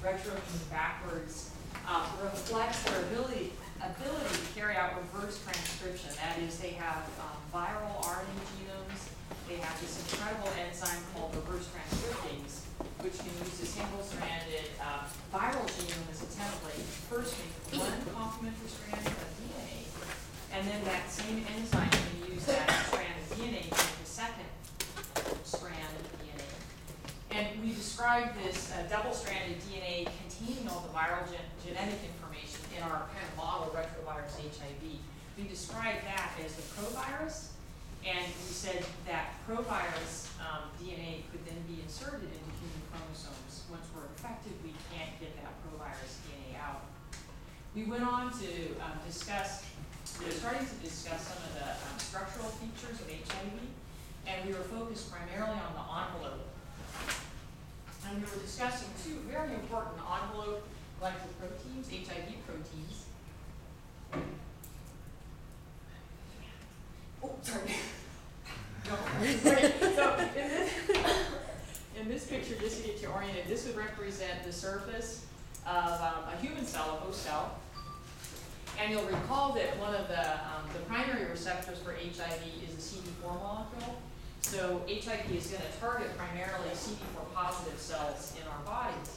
retrogene backwards reflects their ability to carry out reverse transcription. That is, they have viral RNA genomes. They have this incredible enzyme called reverse transcriptase, which can use a single-stranded viral genome as a template. First, make one complementary strand of DNA, and then that same enzyme can use that strand of DNA to make the second strand of DNA. And we described this double-stranded DNA containing all the viral genetic information in our kind of model retrovirus HIV. We described that as the provirus, and we said that provirus DNA could then be inserted into human chromosomes. Once we're infected, we can't get that provirus DNA out. We went on to starting to discuss some of the structural features of HIV, and we were focused primarily on the envelope. And we were discussing two very important envelope glycoproteins, HIV proteins. Oh, sorry. No. Okay. So in this picture, just to get you oriented, this would represent the surface of a human cell, a host cell. And you'll recall that one of the primary receptors for HIV is the CD4 molecule. So HIV is going to target primarily CD4 positive cells in our bodies.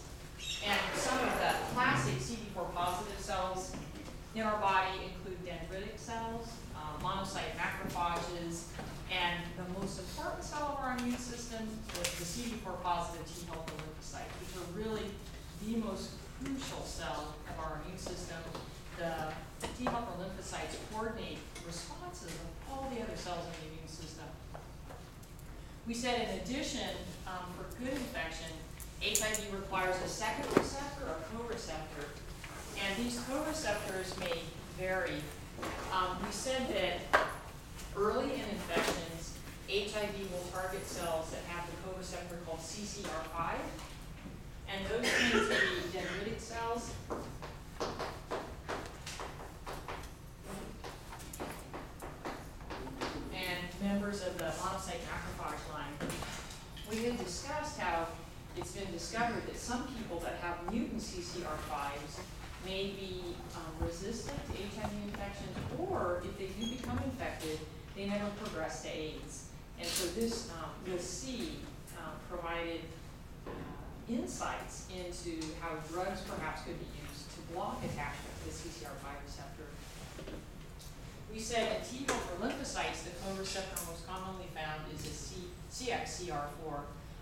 And some of the classic CD4 positive cells in our body include dendritic cells, monocyte macrophages, and the most important cell of our immune system, the CD4 positive T helper lymphocytes, which are really the most crucial cell of our immune system. The T helper lymphocytes coordinate responses of all the other cells in the immune system. We said in addition, for good infection, HIV requires a second receptor, a co-receptor, and these co-receptors may vary. We said that early in infections, HIV will target cells that have the co-receptor called CCR5, and those tend to be dendritic cells. And members of the monocyte macrophage line. We had discussed how it's been discovered that some people that have mutant CCR5s may be resistant to HIV infection, or if they do become infected, they never progress to AIDS. And so this, you'll see, provided insights into how drugs perhaps could be used to block attachment to the CCR5 receptor. We said in T helper lymphocytes, the co-receptor most commonly found is a CXCR4.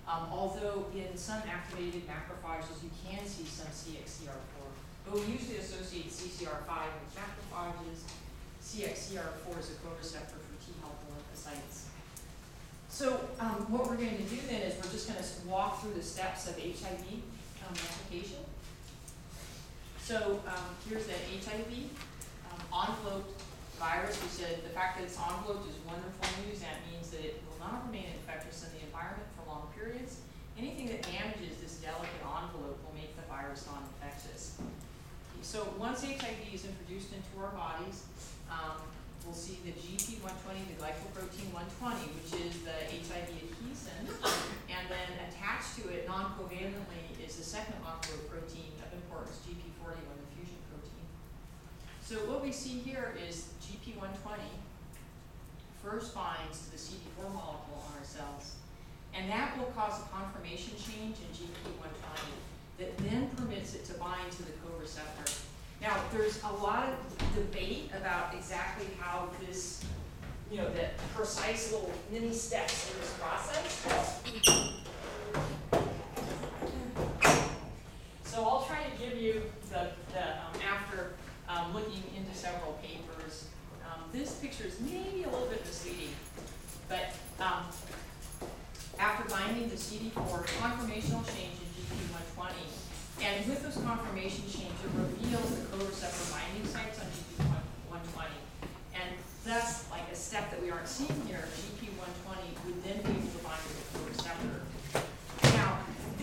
Although in some activated macrophages, you can see some CXCR4. But we usually associate CCR5 with macrophages. CXCR4 is a co-receptor for T helper lymphocytes. So what we're going to do then is we're just going to walk through the steps of HIV replication. So here's the HIV enveloped virus. We said the fact that it's enveloped is wonderful news. That means that it will not remain infectious in the environment for long periods. Anything that damages this delicate envelope will make the virus non-infectious. So once HIV is introduced into our bodies, we'll see the GP120, the glycoprotein 120, which is the HIV adhesin, and then attached to it non-covalently is the second envelope protein of importance, GP41, the fusion protein. So what we see here is GP120 first binds to the CD4 molecule on our cells, and that will cause a conformation change in GP120 that then permits it to bind to the co-receptor. Now, there's a lot of debate about exactly how this, the precise little mini steps in this process. So I'll try to give you after looking into several papers. This picture is maybe a little bit misleading, but after binding to CD4, conformational change in GP120, and with those conformation changes, it reveals the co-receptor binding sites on GP120. And that's like a step that we aren't seeing here. GP120 would then be able to bind to the co-receptor. Now,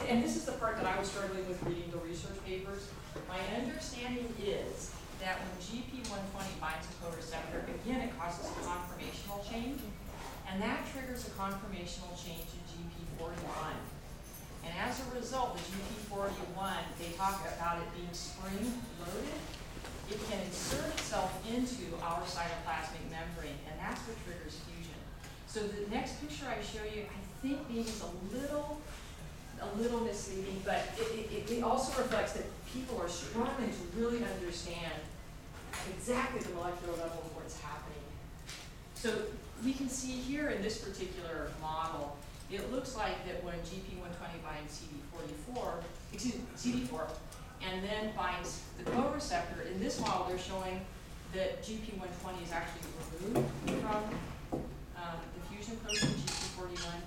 and this is the part that I was struggling with reading the research papers. My understanding is that when GP120 binds a co-receptor, again, it causes a conformational change, and that triggers a conformational change in GP41. And as a result, the GP41, they talk about it being spring-loaded. It can insert itself into our cytoplasmic membrane, and that's what triggers fusion. So the next picture I show you, I think maybe is a little misleading, but it also reflects that people are struggling to really understand exactly the molecular level of what's happening. So we can see here in this particular model, it looks like that when GP120 binds CD4, and then binds the co-receptor, in this model they're showing that GP120 is actually removed from the fusion protein GP41.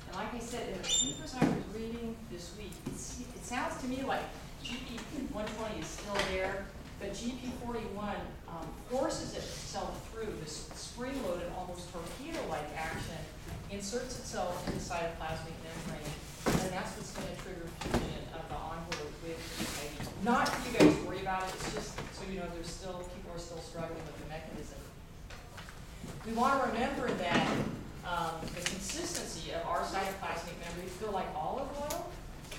And like I said, in the papers I was reading this week, it sounds to me like GP120 is still there, but GP41 forces itself through this spring-loaded, almost torpedo-like action, inserts itself in the cytoplasmic membrane, and that's what's going to trigger fusion of the envelope with HIV. Not for you guys to worry about it, it's just so you know people are still struggling with the mechanism. We want to remember that the consistency of our cytoplasmic membrane feel like olive oil,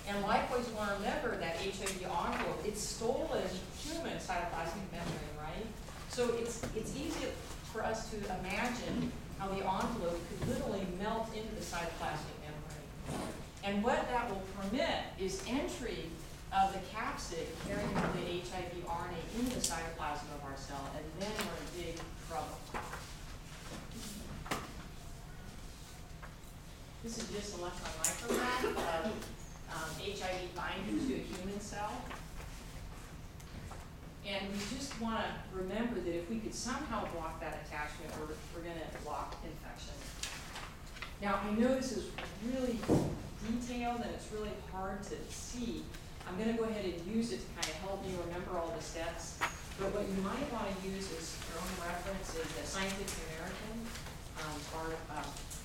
and likewise we want to remember that HIV envelope, it's stolen human cytoplasmic membrane, right? So it's easy for us to imagine how the envelope could literally melt into the cytoplasmic membrane. And what that will permit is entry of the capsid carrying the HIV RNA into the cytoplasm of our cell, and then we're in big trouble. This is just an electron micrograph of HIV binding to a human cell. And we just want to remember that if we could somehow block that attachment, we're going to block infection. Now, I know this is really detailed and it's really hard to see. I'm going to go ahead and use it to kind of help you remember all the steps. But what you might want to use as your own reference is the Scientific American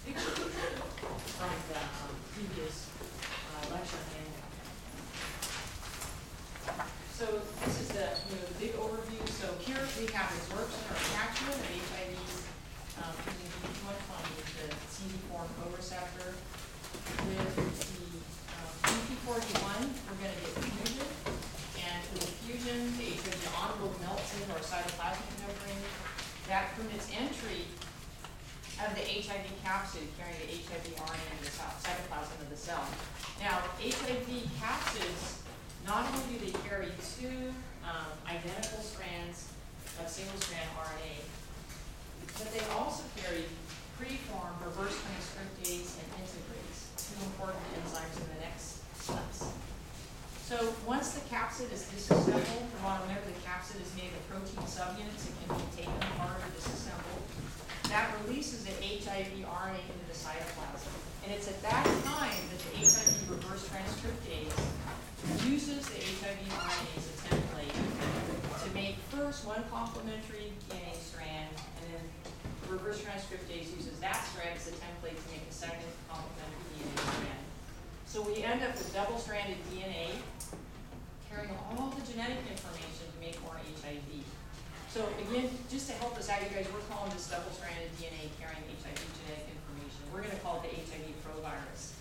picture from the previous lecture manual. So this is the big overview. So here we have absorption or attachment of HIV using GP120 with the CD4 co-receptor. With the GP41, we're going to get fusion, and with the fusion, the HIV envelope melts into our cytoplasmic membrane. That permits entry of the HIV capsid carrying the HIV RNA into the cytoplasm of the cell. Now, HIV capsids, not only do they carry two identical strands of single-strand RNA, but they also carry preformed reverse transcriptase and integrase, two important enzymes in the next steps. So once the capsid is disassembled, we want to remember the capsid is made of protein subunits. It can be taken apart or disassembled. That releases the HIV RNA into the cytoplasm. And it's at that time that the HIV reverse transcriptase uses the HIV RNA as a template to make first one complementary DNA strand, and then the reverse transcriptase uses that strand as a template to make a second complementary DNA strand. So we end up with double-stranded DNA carrying all the genetic information to make more HIV. So again, just to help us out, you guys, we're calling this double-stranded DNA carrying HIV genetic information. We're going to call it the HIV provirus.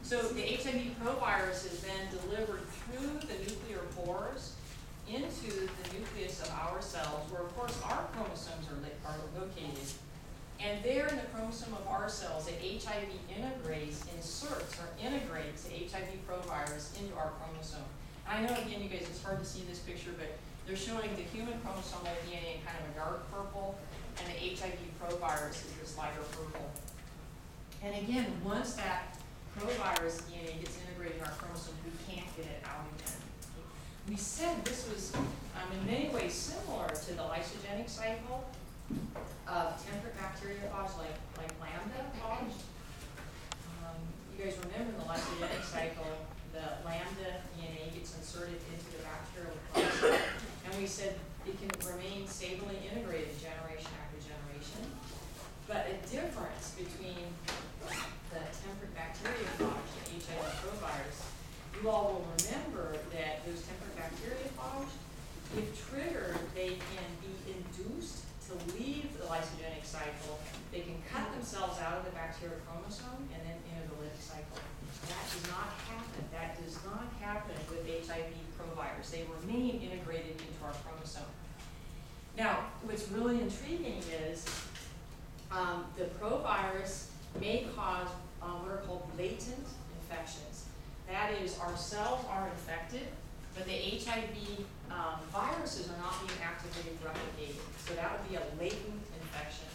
So the HIV provirus is then delivered through the nuclear pores into the nucleus of our cells, where of course our chromosomes are located. And there in the chromosome of our cells, the HIV integrase inserts or integrates the HIV provirus into our chromosome. And I know, again, you guys, it's hard to see this picture, but they're showing the human chromosomal DNA in kind of a dark purple, and the HIV provirus is this lighter purple. And again, once that provirus DNA gets integrated in our chromosome, we can't get it out again. We said this was in many ways similar to the lysogenic cycle of temperate bacteriophage like lambda phage. You guys remember the lysogenic cycle, the lambda DNA gets inserted into the bacterial chromosome, and we said it can remain stably integrated generation after generation. But a difference between the temperate bacteriophage and HIV provirus, you all will remember that those temperate bacteriophage, if triggered, they can be induced to leave the lysogenic cycle. They can cut themselves out of the bacterial chromosome and then enter the lytic cycle. That does not happen. That does not happen with HIV provirus. They remain integrated into our chromosome. Now, what's really intriguing is the provirus may cause what are called latent infections. That is, our cells are infected, but the HIV viruses are not being actively replicated. So that would be a latent infection.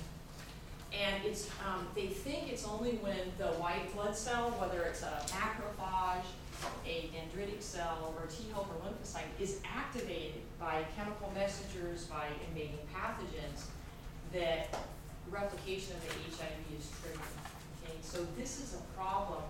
And it's, they think it's only when the white blood cell, whether it's a macrophage, a dendritic cell, or a T helper lymphocyte, is activated by chemical messengers, by invading pathogens, that replication of the HIV is triggered. Okay, so this is a problem.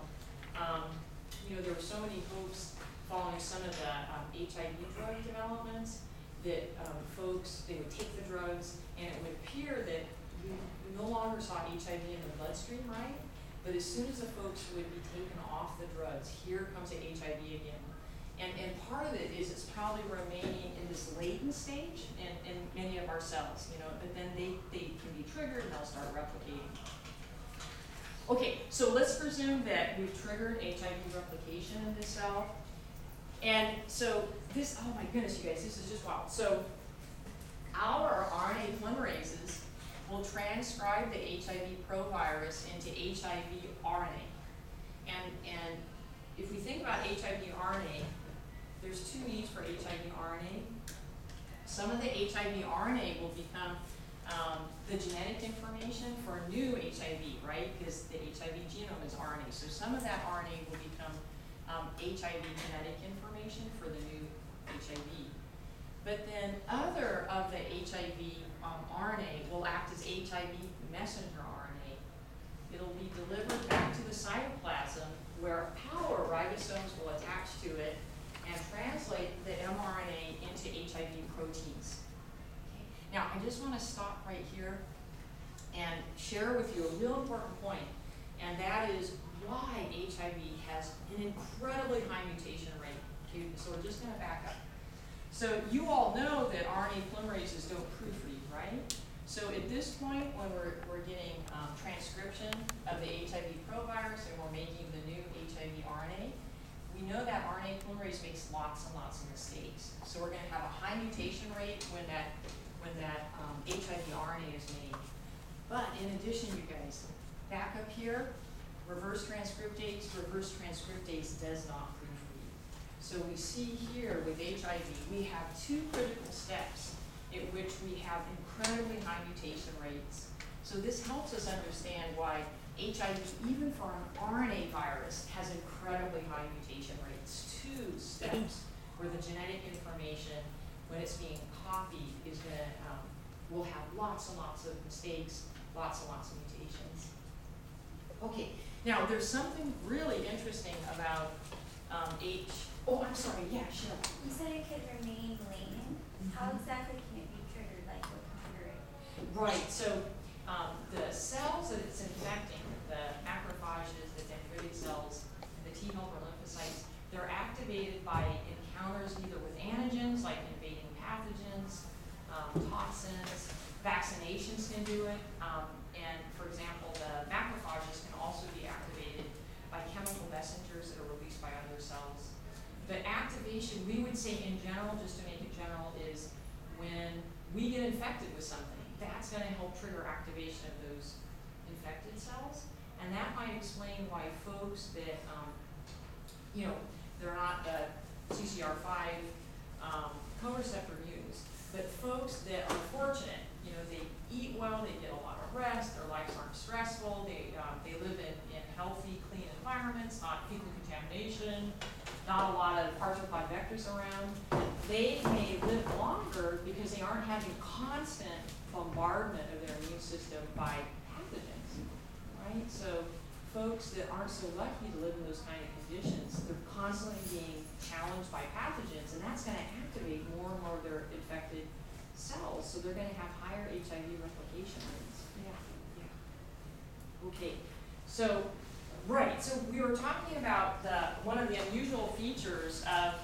You know, there were so many hopes following some of the HIV drug developments that folks, they would take the drugs, and it would appear that you no longer saw HIV in the bloodstream, right? But as soon as the folks would be taken off the drugs, here comes the HIV again. And part of it is it's probably remaining in this latent stage in many of our cells, you know, but then they can be triggered and they'll start replicating. Okay, so let's presume that we've triggered HIV replication in this cell. And so this, oh my goodness, you guys, this is just wild. So our RNA polymerases will transcribe the HIV provirus into HIV RNA. And if we think about HIV RNA, there's two needs for HIV RNA. Some of the HIV RNA will become the genetic information for new HIV, right? Because the HIV genome is RNA. So some of that RNA will become HIV genetic information for the new HIV. But then other of the HIV RNA will act as HIV messenger RNA. It'll be delivered back to the cytoplasm where power ribosomes will attach to it and translate the mRNA into HIV proteins. Okay. Now, I just want to stop right here and share with you a real important point, and that is why HIV has an incredibly high mutation rate. Okay, so we're just going to back up. So you all know that RNA polymerases don't proofread, right? So at this point, when we're getting transcription of the HIV provirus and we're making the new HIV RNA, we know that RNA polymerase makes lots and lots of mistakes. So we're going to have a high mutation rate when that HIV RNA is made. But in addition, you guys, back up here, reverse transcriptase does not proofread. So we see here with HIV, we have two critical steps in which we have incredibly high mutation rates. So this helps us understand why HIV, even for an RNA virus, has incredibly high mutation rates. Two steps where the genetic information, when it's being copied, is going to, will have lots and lots of mistakes, lots and lots of mutations. Okay, now there's something really interesting about oh, I'm sorry, yeah, sure. You said it could remain latent. How exactly can it be triggered? Like, what can trigger it? Right, so the cells that it's infecting, the macrophages, the dendritic cells, the T helper lymphocytes, they're activated by encounters either with antigens, like invading pathogens, toxins, vaccinations can do it, and for example, the macrophages can also be activated by chemical messengers that are released by other cells. But activation, we would say in general, just to make it general, is when we get infected with something, that's going to help trigger activation of those infected cells. And that might explain why folks that, you know, they're not the CCR5 co-receptor mutants, but folks that are fortunate, you know, they eat well, they get a lot of rest, their lives aren't stressful, they live in healthy, clean environments, not fecal contamination, not a lot of arthropod vectors around, they may live longer because they aren't having constant bombardment of their immune system by pathogens, right? So folks that aren't so lucky to live in those kind of conditions, they're constantly being challenged by pathogens, and that's going to activate more and more of their infected cells, so they're going to have higher HIV replication rates. Yeah. Okay, so, right, so we were talking about one of the unusual features of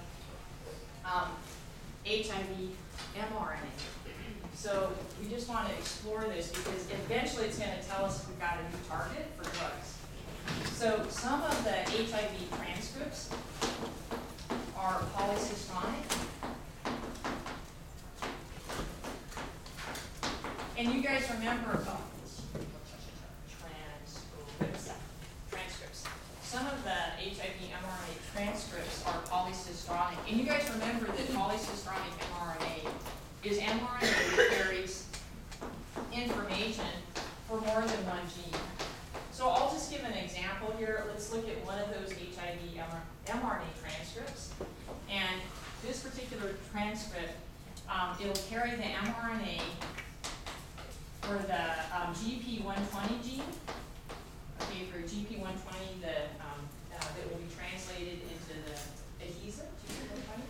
HIV mRNA. So we just want to explore this because eventually it's going to tell us if we've got a new target for drugs. So some of the HIV transcripts are polycystonic. And you guys remember, transcripts. Some of the HIV mRNA transcripts are polycystonic. And you guys remember that polycystonic mRNA is mRNA that carries information for more than one gene. So I'll just give an example here. Let's look at one of those HIV mRNA transcripts. And this particular transcript, it'll carry the mRNA for the GP120 gene. Okay, for GP120, that will be translated into the adhesive, GP120.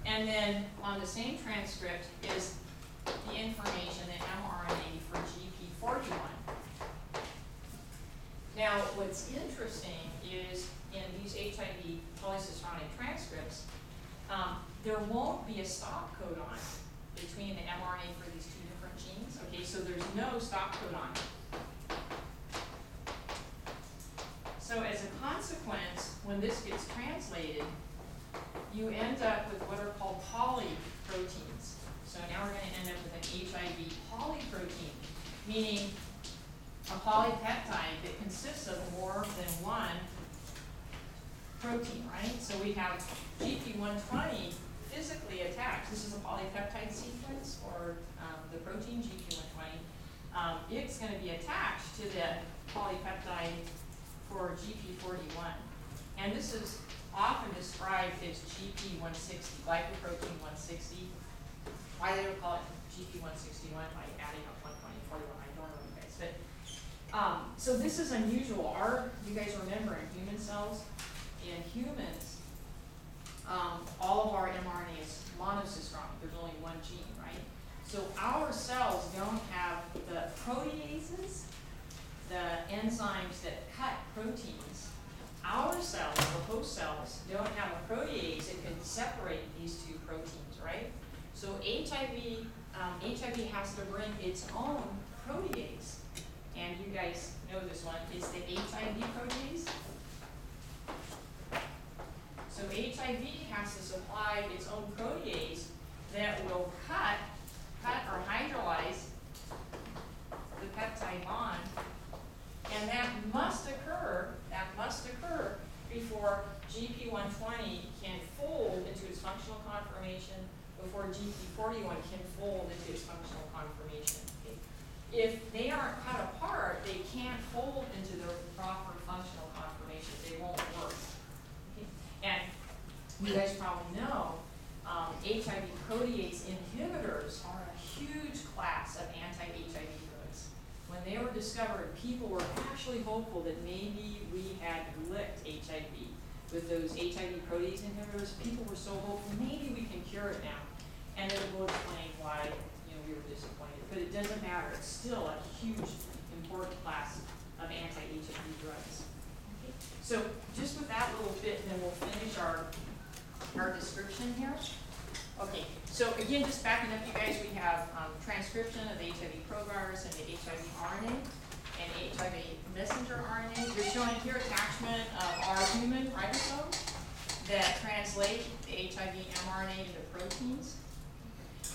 And then on the same transcript is the information, the mRNA for GP41. Now, what's interesting is in these HIV polycystonic transcripts, there won't be a stop codon between the mRNA for these two different genes. Okay, so there's no stop codon. So as a consequence, when this gets translated, you end up with what are called polyproteins. So now we're going to end up with an HIV polyprotein, meaning a polypeptide that consists of more than one protein, right? So we have GP120 physically attached. This is a polypeptide sequence for the protein GP120. It's going to be attached to the polypeptide for GP41. And this is often described as GP160, glycoprotein 160. Why they would call it GP161 by adding up 120, 41, I don't know you guys. But, so this is unusual. You guys remember in human cells, in humans, all of our mRNA is monocystronic. There's only one gene, right? So our cells don't have the proteases, the enzymes that cut proteins. Our cells, the host cells, don't have a protease that can separate these two proteins, right? So HIV has to bring its own protease. And you guys know this one, it's the HIV protease. So HIV has to supply its own protease that will cut or hydrolyze the peptide bond. And that must occur before GP120 can fold into its functional conformation, before GP41 can fold into its functional conformation. Okay? If they aren't cut apart, they can't fold into their proper functional conformation. They won't work. Okay? And you guys probably know HIV protease inhibitors are a huge class of anti-HIV drugs. When they were discovered, people were actually hopeful that maybe we had licked HIV with those HIV protease inhibitors. People were so hopeful, maybe we can cure it now. And it will explain why we were disappointed. But it doesn't matter. It's still a huge, important class of anti-HIV drugs. Okay. So just with that little bit, and then we'll finish our description here. Okay, so again, just backing up, you guys, we have transcription of the HIV provirus and the HIV RNA and HIV messenger RNA. We're showing here attachment of our human ribosome that translate the HIV mRNA into proteins.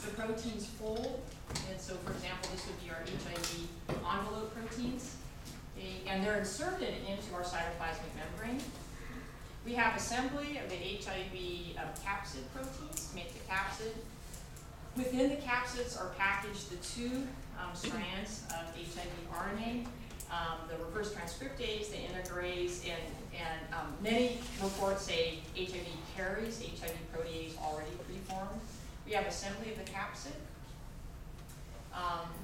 The proteins fold, and so for example, this would be our HIV envelope proteins, and they're inserted into our cytoplasmic membrane. We have assembly of the HIV capsid proteins to make the capsid. Within the capsids are packaged the two strands of HIV RNA, the reverse transcriptase, the integrase, and many reports say HIV carries HIV protease already preformed. We have assembly of the capsid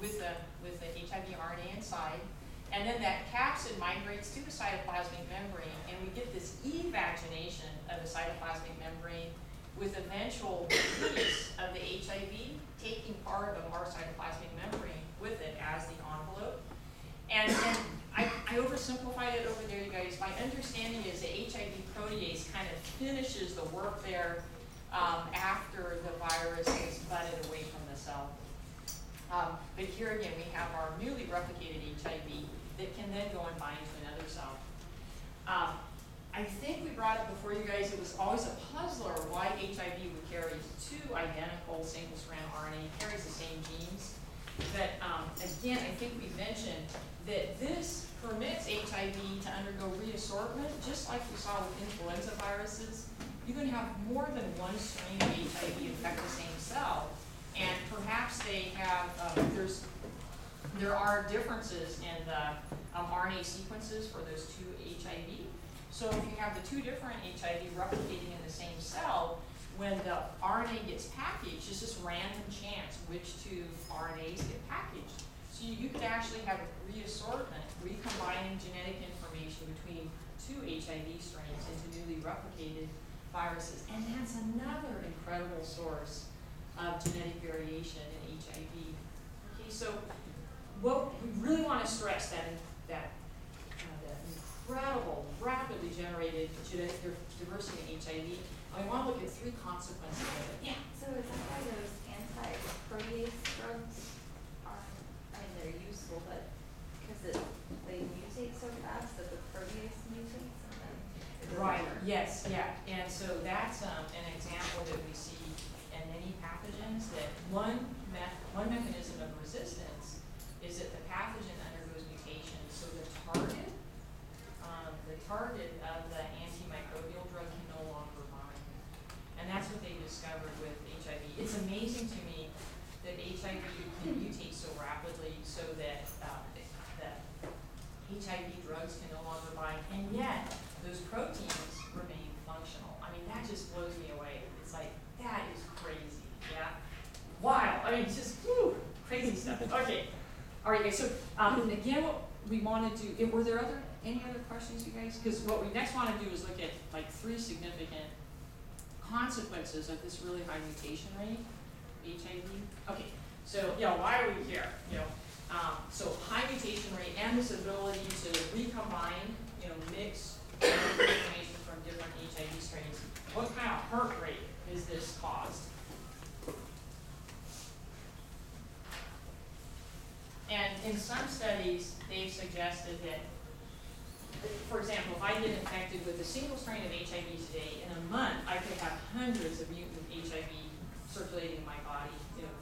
with the HIV RNA inside. And then that capsid migrates to the cytoplasmic membrane, and we get this evagination of the cytoplasmic membrane with eventual release of the HIV taking part of our cytoplasmic membrane with it as the envelope. And I oversimplified it over there, you guys. My understanding is the HIV protease kind of finishes the work there after the virus is budded away from the cell. But here again, we have our newly replicated HIV that can then go and bind to another cell. I think we brought it before you guys, it was always a puzzler why HIV would carry two identical single-strand RNA, carries the same genes. But again, I think we mentioned that this permits HIV to undergo reassortment, just like we saw with influenza viruses. You can have more than one strain of HIV infect the same cell, and perhaps they have, there are differences in the RNA sequences for those two HIV. So if you have the two different HIV replicating in the same cell, when the RNA gets packaged, it's just random chance which two RNAs get packaged. So you could actually have a reassortment, recombining genetic information between two HIV strains into newly replicated viruses. And that's another incredible source of genetic variation in HIV. Okay, so what we really want to stress that incredible, rapidly generated genetic diversity in HIV. And we want to look at three consequences of it. Yeah. So is that why those anti-protease drugs are, I mean, they're useful, but because they mutate so fast that the protease mutates and then it doesn't Right, work? yes, yeah. And so that's an example that we see in many pathogens, that one mechanism of resistance is that the pathogen undergoes mutation. So the target of the antimicrobial drug can no longer bind. And that's what they discovered with HIV. It's amazing to me that HIV can mutate so rapidly so that that HIV drugs can no longer bind, and yet those proteins remain functional. I mean, that just blows me away. It's like, that is crazy, yeah? Wild, I mean, just, whew, crazy stuff. Okay, all right, guys, so again, what we want to do, were there any other questions, you guys? Because what we next want to do is look at like three significant consequences of this really high mutation rate, HIV. Okay, so why are we here? So high mutation rate and this ability to recombine, mix information from different HIV strains. What kind of hurt rate is this caused? And in some studies, they've suggested that, for example, if I get infected with a single strain of HIV today, in a month, I could have hundreds of mutant HIV circulating in my body.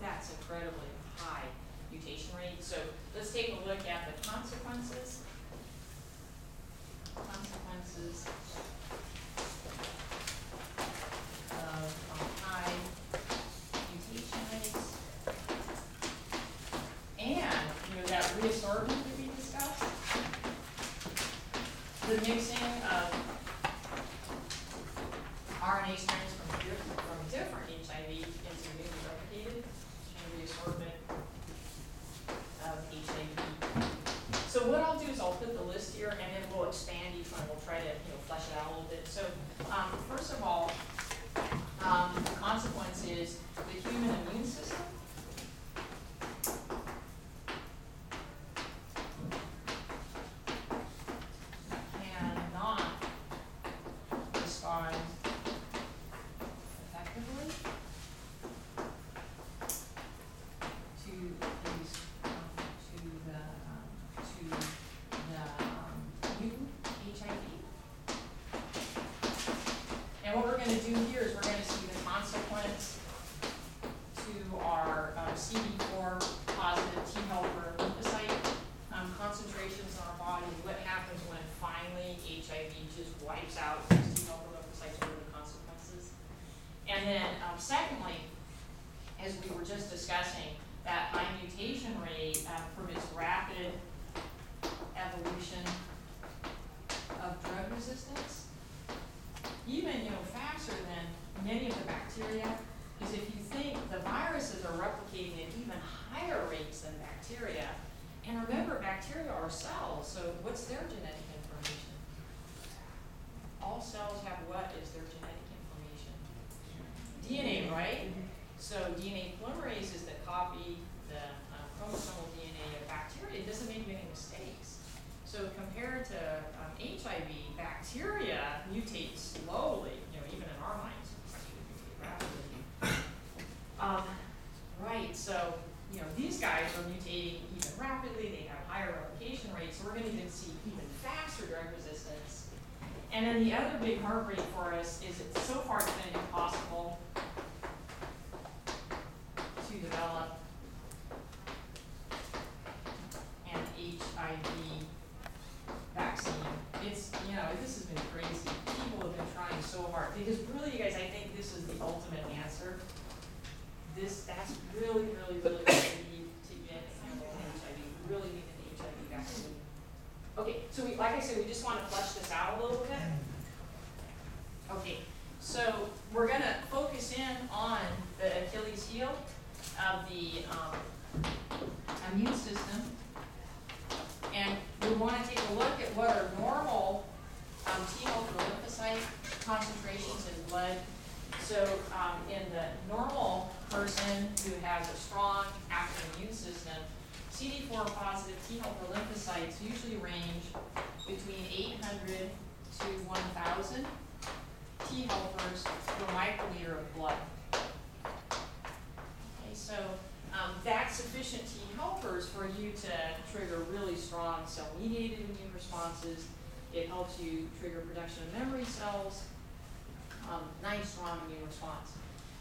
That's incredibly high mutation rate. So let's take a look at the consequences. Of high mutation rates. And, that reassortment that we discussed. The mixing of RNA strands from different HIV into newly replicated and reassortment of HIV. So what I'll do is I'll put the list here, and then we'll expand each one. We'll try to flesh it out a little bit. So first of all, the consequence is the human immune system cannot respond effectively to these to the mutant HIV. And what we're going to do here is we're going to see the consequence to our CD4 positive T helper lymphocyte concentrations in our body. What happens when finally HIV just wipes out those T helper lymphocytes? What are the consequences? And then secondly, as we were just discussing, that high mutation rate permits rapid evolution of drug resistance, even faster than many of the bacteria. Because if you think the viruses are replicating at even higher rates than bacteria, and remember, bacteria are cells, so what's their genetic information? All cells have what is their genetic information? DNA, right? So DNA polymerases that copy the chromosomal DNA of bacteria, it doesn't make many mistakes. So compared to HIV, bacteria mutate slowly, even in our minds, mutate rapidly. Right, so these guys are mutating even rapidly, they have higher replication rates, so we're going to even see even faster drug resistance. And then the other big heartbreak for us is that so far it's been impossible to develop an HIV vaccine. It's, you know, this has been crazy. People have been trying so hard because really, you guys, I think this is the ultimate answer. That's really, really, really what we need to get a handle on HIV. We really need an HIV vaccine. Okay, so like I said, we just want to flesh this out a little bit. Okay, so we're going to focus in on the Achilles heel of the immune system. And we want to take a look at what are normal T helper lymphocyte concentrations in blood. So in the normal person who has a strong active immune system, CD4 positive T helper lymphocytes usually range between 800 to 1,000 T helpers per microliter of blood. Okay, so that's sufficient T helpers for you to trigger really strong cell-mediated immune responses. It helps you trigger production of memory cells. Nice, strong immune response.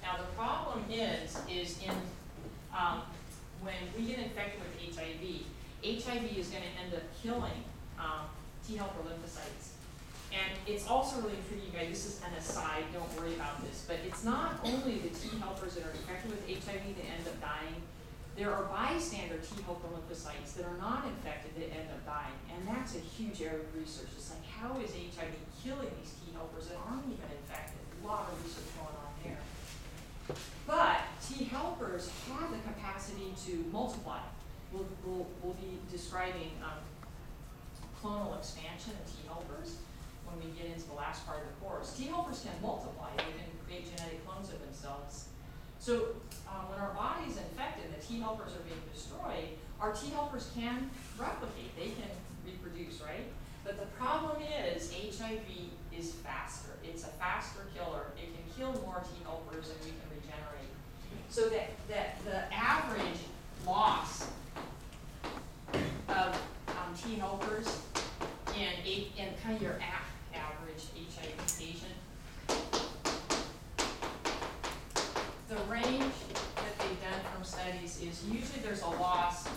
Now the problem is in when we get infected with HIV is going to end up killing T helper lymphocytes. And it's also really intriguing, guys. This is an aside. Don't worry about this. But it's not only the T helpers that are infected with HIV that end up dying. There are bystander T helper lymphocytes that are not infected that end up dying. And that's a huge area of research. It's like, how is HIV killing these T helpers that aren't even infected? A lot of research going on there. But T helpers have the capacity to multiply. We'll be describing clonal expansion of T helpers when we get into the last part of the course. T helpers can multiply. They can create genetic clones of themselves. So when our body is infected and the T helpers are being destroyed, our T helpers can replicate. They can reproduce, right? But the problem is HIV is faster. It's a faster killer. It can kill more T helpers than we can regenerate. So that the average loss of T helpers in kind of your average HIV patient, the range that they've done from studies is usually there's a loss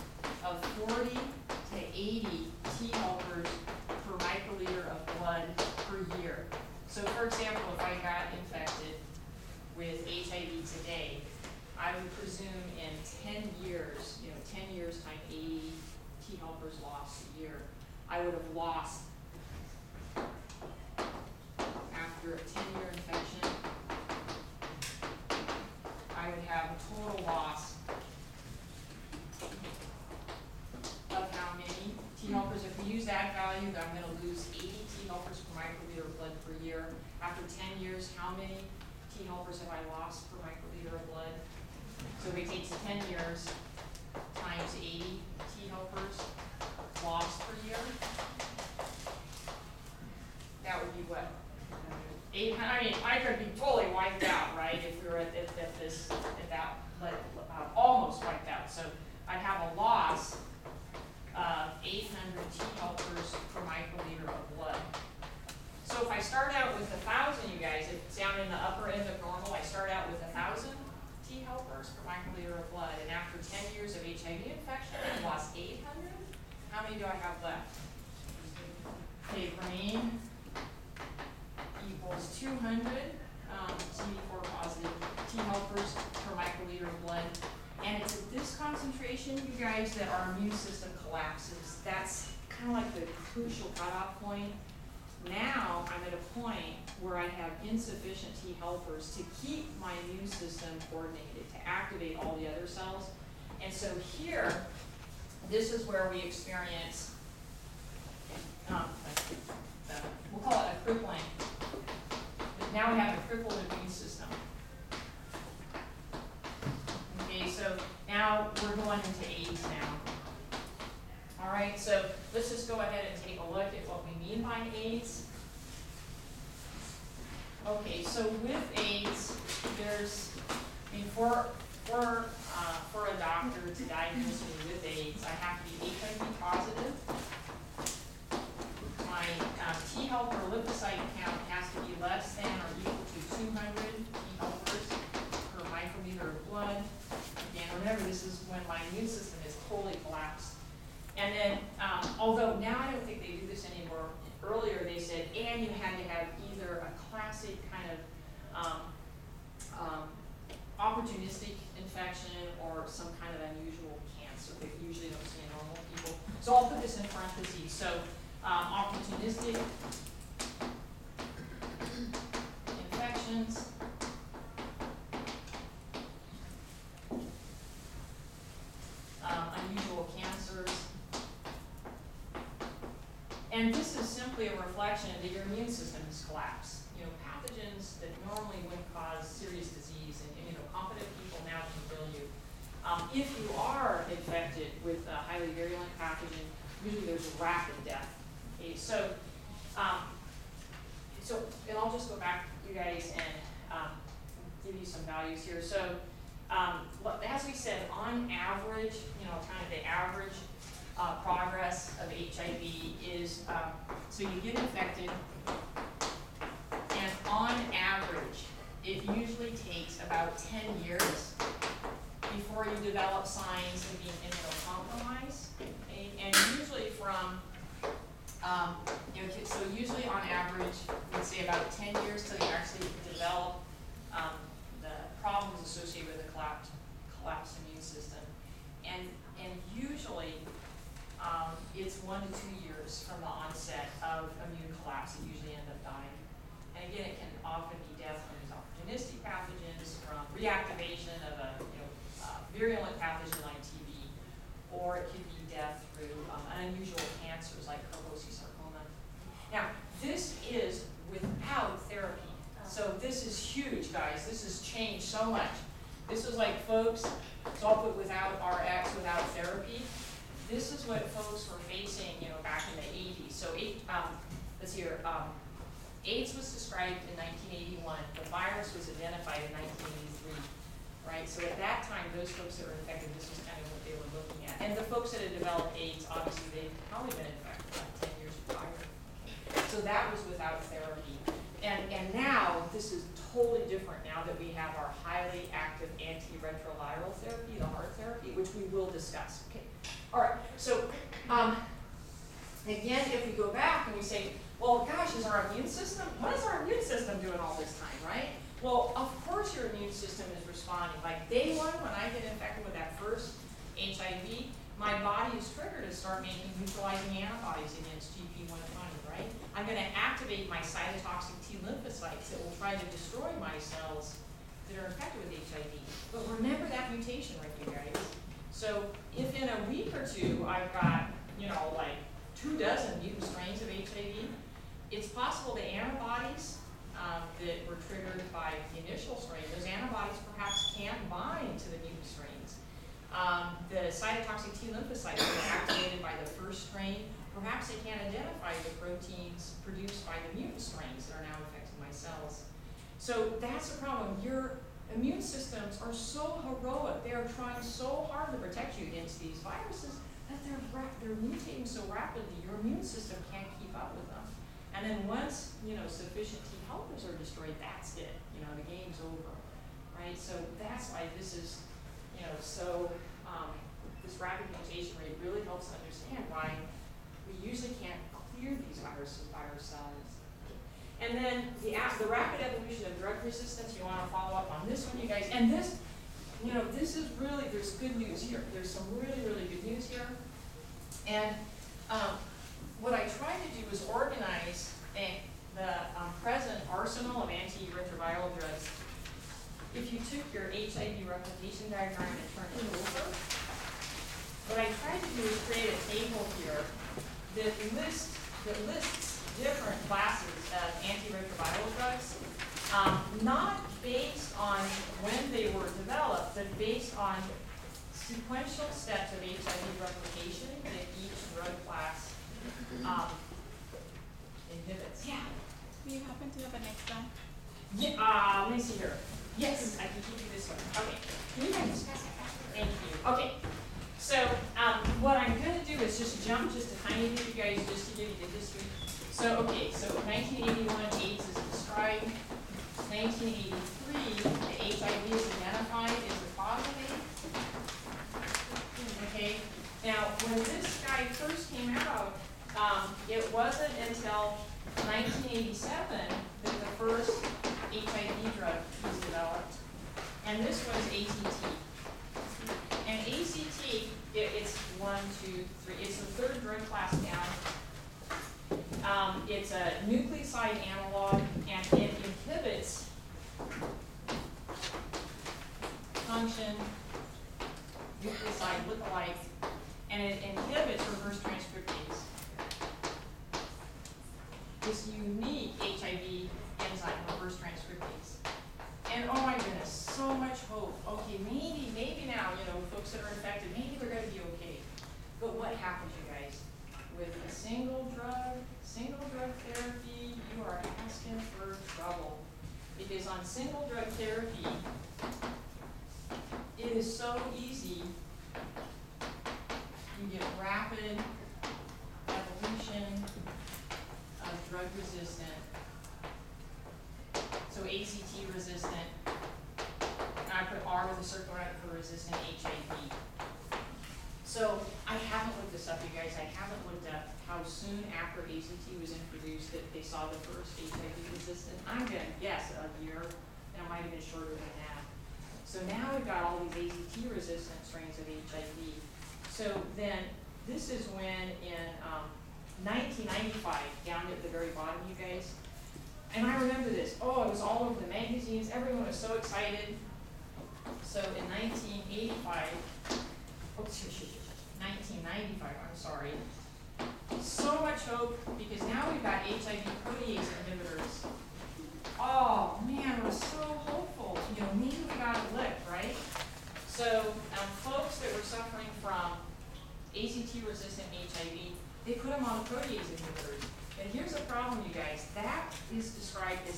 of 40 to 80 T helpers per microliter of blood per year. So for example, if I got infected with HIV today, I would presume in 10 years, 10 years times 80 T helpers lost a year, I would have lost, after a 10-year infection, I would have a total loss of how many T helpers. If we use that value, then I'm going to lose 80 T helpers per microliter of blood per year. After 10 years, how many T helpers have I lost per microliter of blood? So if we take 10 years times 80 T helpers lost per year, that would be what? 800. I mean, I could be totally wiped out, right? If we were at that, almost wiped out. So I'd have a loss of 800 T helpers per microliter of blood. So if I start out with 1,000, you guys, if it's down in the upper end of normal, I start out with 1,000 T helpers per microliter of blood, and after 10 years of HIV infection, I lost 800. How many do I have left? Okay, green equals 200 CD4 positive T helpers per microliter of blood. And it's at this concentration, you guys, that our immune system collapses. That's kind of like the crucial cutoff point. Now I'm at a point where I have insufficient T helpers to keep my immune system coordinated, to activate all the other cells. And so here, this is where we experience, we'll call it a crippling. Now we have a crippled immune system. Okay, so now we're going into AIDS now. All right, so let's just go ahead and take a look at what we mean by AIDS. Okay, so with AIDS, there's, for a doctor to diagnose me with AIDS, I have to be HIV positive. My my T helper lymphocyte count has to be less than or equal to 200 T helpers per microliter of blood. Again, remember, this is when my immune system is totally collapsed. And then, although now I don't think they do this anymore, earlier they said, and you had to have either a classic kind of opportunistic infection or some kind of unusual cancer that you usually don't see in normal people. So I'll put this in parentheses. So opportunistic infections, unusual cancers, and this is simply a reflection that your immune system has collapsed. You know, pathogens that normally wouldn't cause serious disease in immunocompetent people now can kill you. If you are infected with a highly virulent pathogen, usually there's a rapid death. Okay, so, and I'll just go back, you guys, and give you some values here. So, as we said, on average, kind of the average progress of HIV is, so you get infected, and on average, it usually takes about 10 years before you develop signs of being immunocompromised. Okay? And usually from, so usually on average, we'd say about 10 years till you actually develop the problems associated with a collapsed immune system. And usually, it's 1 to 2 years from the onset of immune collapse that usually end up dying. And again, it can often be death from these opportunistic pathogens, from reactivation of a virulent pathogen like TB, or it could be death through unusual cancers like sarcoma. Now, this is without therapy. So this is huge, guys. This has changed so much. This was like, folks, so I'll put without RX, without therapy. This is what folks were facing, back in the 80s. So, let's see here. AIDS was described in 1981. The virus was identified in 1983, right? So at that time, those folks that were infected, this was kind of what they were looking at. And the folks that had developed AIDS, obviously, they'd probably been infected like 10 years prior. So that was without therapy. And now, this is totally different now that we have our highly active antiretroviral therapy, the HAART therapy, which we will discuss. Okay. All right. So, again, if we go back and we say, well, gosh, is our immune system, what is our immune system doing all this time, right? Well, of course your immune system is responding. Like day one, when I get infected with that first HIV, my body is triggered to start making neutralizing antibodies against GP120, right? I'm going to activate my cytotoxic T lymphocytes that will try to destroy my cells that are infected with HIV. But remember that mutation, right, you guys? So if in a week or two I've got, like 24 mutant strains of HIV, it's possible the antibodies that were triggered by the initial strain, those antibodies perhaps can't bind to the mutant strains. The cytotoxic T lymphocytes that are activated by the first strain, perhaps they can't identify the proteins produced by the mutant strains that are now affecting my cells. So that's the problem. Your immune systems are so heroic. They are trying so hard to protect you against these viruses that they're mutating so rapidly, your immune system can't keep up with them. And then once, sufficient T helpers are destroyed, that's it. The game's over, right? So that's why this is, this rapid mutation rate really helps understand why we usually can't clear these viruses by ourselves. And then the rapid evolution of drug resistance, you want to follow up on this one, you guys. And this, this is really, there's good news here. There's some really, really good news here. And what I tried to do was organize the present arsenal of antiretroviral drugs. If you took your HIV replication diagram and turned it over, what I tried to do is create a table here that lists different classes of antiretroviral drugs, not based on when they were developed, but based on sequential steps of HIV replication that each drug class inhibits. Yeah. Do you happen to have a next one? Yeah. Let me see here. Yes, I can give you this one. Okay. Can you guys pass it back? Thank you. Okay. So what I'm going to do is just jump just a tiny bit, you guys, just to give you the history. 1983, the HIV is identified as the cause of AIDS. Okay, now when this guy first came out, it wasn't until 1987 that the first HIV drug was developed, and this was ACT. And ACT, it's 1, 2, 3, it's the third drug class down. It's a nucleoside analog, and it inhibits function, nucleoside lookalike, and it inhibits reverse transcriptase. This unique HIV enzyme, reverse transcriptase. And oh my goodness, so much hope. Okay, maybe now, folks that are infected, maybe they're going to be okay. But what happens, you guys? With a single drug therapy, you are asking for trouble. Because on single drug therapy, it is so easy. You get rapid evolution of drug resistant. So ACT resistant. And I put R with a circle around it for resistant HIV. So I haven't looked this up, you guys. I haven't looked up how soon after ACT was introduced that they saw the first HIV resistant. I'm going to guess a year, and it might have been shorter than that. So now we've got all these ACT resistant strains of HIV. So then this is when in 1995, down at the very bottom, you guys, and I remember this. Oh, it was all over the magazines. Everyone was so excited. So in 1985, 1995, I'm sorry. So much hope, because now we've got HIV protease inhibitors. Oh man, it was so hopeful. Maybe we got a lick, right? So folks that were suffering from ACT-resistant HIV, they put them on protease inhibitors. And here's the problem, you guys. That is described as